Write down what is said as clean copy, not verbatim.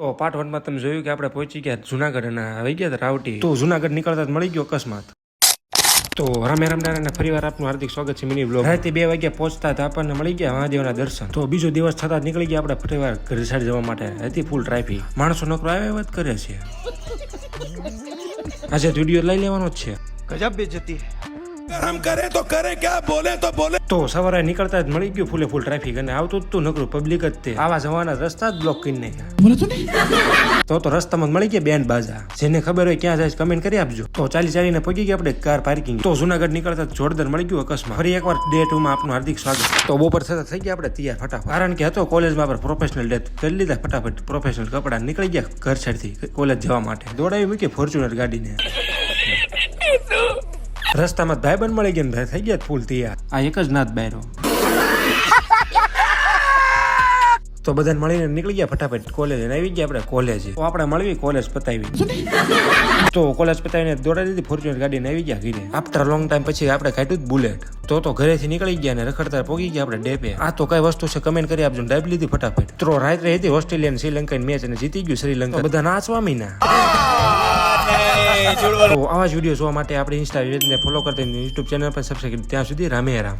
તો પાર્ટ 1 માં તમે જોયું કે આપણે પહોંચી ગયા જુનાગઢ અને આવી ગયા હતા રાવટી. તો જુનાગઢ નીકળતા જ મળી ગયો અકસ્માત. તો રામે રામદારાને ફરીવાર આપનું હાર્દિક સ્વાગત છે મિની બ્લોગ. રાતે 2 વાગ્યા પહોંચતા હતા આપણને મળી ગયા મહાદેવના દર્શન. તો બીજો દિવસ થતા નીકળી ગયા આપણે ફરીવાર ઘર સાઈડ જવા માટે. હતી ફૂલ ટ્રાફિક, માણસો નોકરો આવ્યા વાત કરે છે. આજે વિડીયો લઈ લેવાનો જ છે. ગજબ બેઇજ્જતી हम करे तो करे क्या बोले तो बोले. તો સવારે નીકળતા જ મળી ગયું ફૂલે ફૂલ ટ્રાફિક અને આવતું જ તું નકરું પબ્લિક જ તે આવા જવાના રસ્તા જ બ્લોક કરી નાખ્યા. તો રસ્તામાં મળી ગયા બેન્ડ બાજા. જેને ખબર હોય ક્યાં જાય કમેન્ટ કરી આપજો. તો ચાલીને પગી ગયા આપણે કાર પાર્કિંગ. તો જુનાગઢ નીકળતા જોરદાર મળી ગયું અકસ્માત. ફરી એકવાર ડે 2 માં આપનું હાર્દિક સ્વાગત. તો બપોર થતા થઈ ગયા આપણે તૈયાર ફટાફટ, કારણ કે હતો કોલેજમાં આપણે પ્રોફેશનલ ડેથ કરી લીધા ફટાફટ. પ્રોફેશનલ કપડા નીકળી ગયા ઘર સાઈડથી કોલેજ જવા માટે. દોડાવી મૂકી ફોર્ચ્યુનર ગાડીને. રસ્તામાં ભાઈબંધ મળી ગયા ભાઈ થઈ ગયા ફૂલ તૈયાર. આ એક જ નાથ બાયરો. તો બધાને મળીને નીકળી ગયા ફટાફટ કોલેજ અને આવી ગયા આપણે કોલેજ. તો આપણે મળવી કોલેજ પતાવી. તો કોલેજ પતાવીને દોડાવી દીધી ફોર્ચ્યુનર ગાડીને આવી ગયા ઘરે. આફ્ટર લોંગ ટાઈમ પછી આપણે કાઢ્યું બુલેટ. તો ઘરેથી નીકળી ગયા ને રખડતા પહોંચી ગયા આપણે ડેપે. આ તો કઈ વસ્તુ છે કમેન્ટ કરી આપજો. ડાઈપ લીધી ફટાફટ. તો રાત્રે હતી ઓસ્ટ્રેલિયા શ્રીલંકા મેચ અને જીતી ગયું શ્રીલંકા. બધા નાચવા મીના. તો આવા જ વિડીયો જોવા માટે આપણે ઇન્સ્ટા ફોલો કરતા યુટ્યુબ ચેનલ પર સબસ્ક્રાઇબ. ત્યાં સુધી રામે રામ.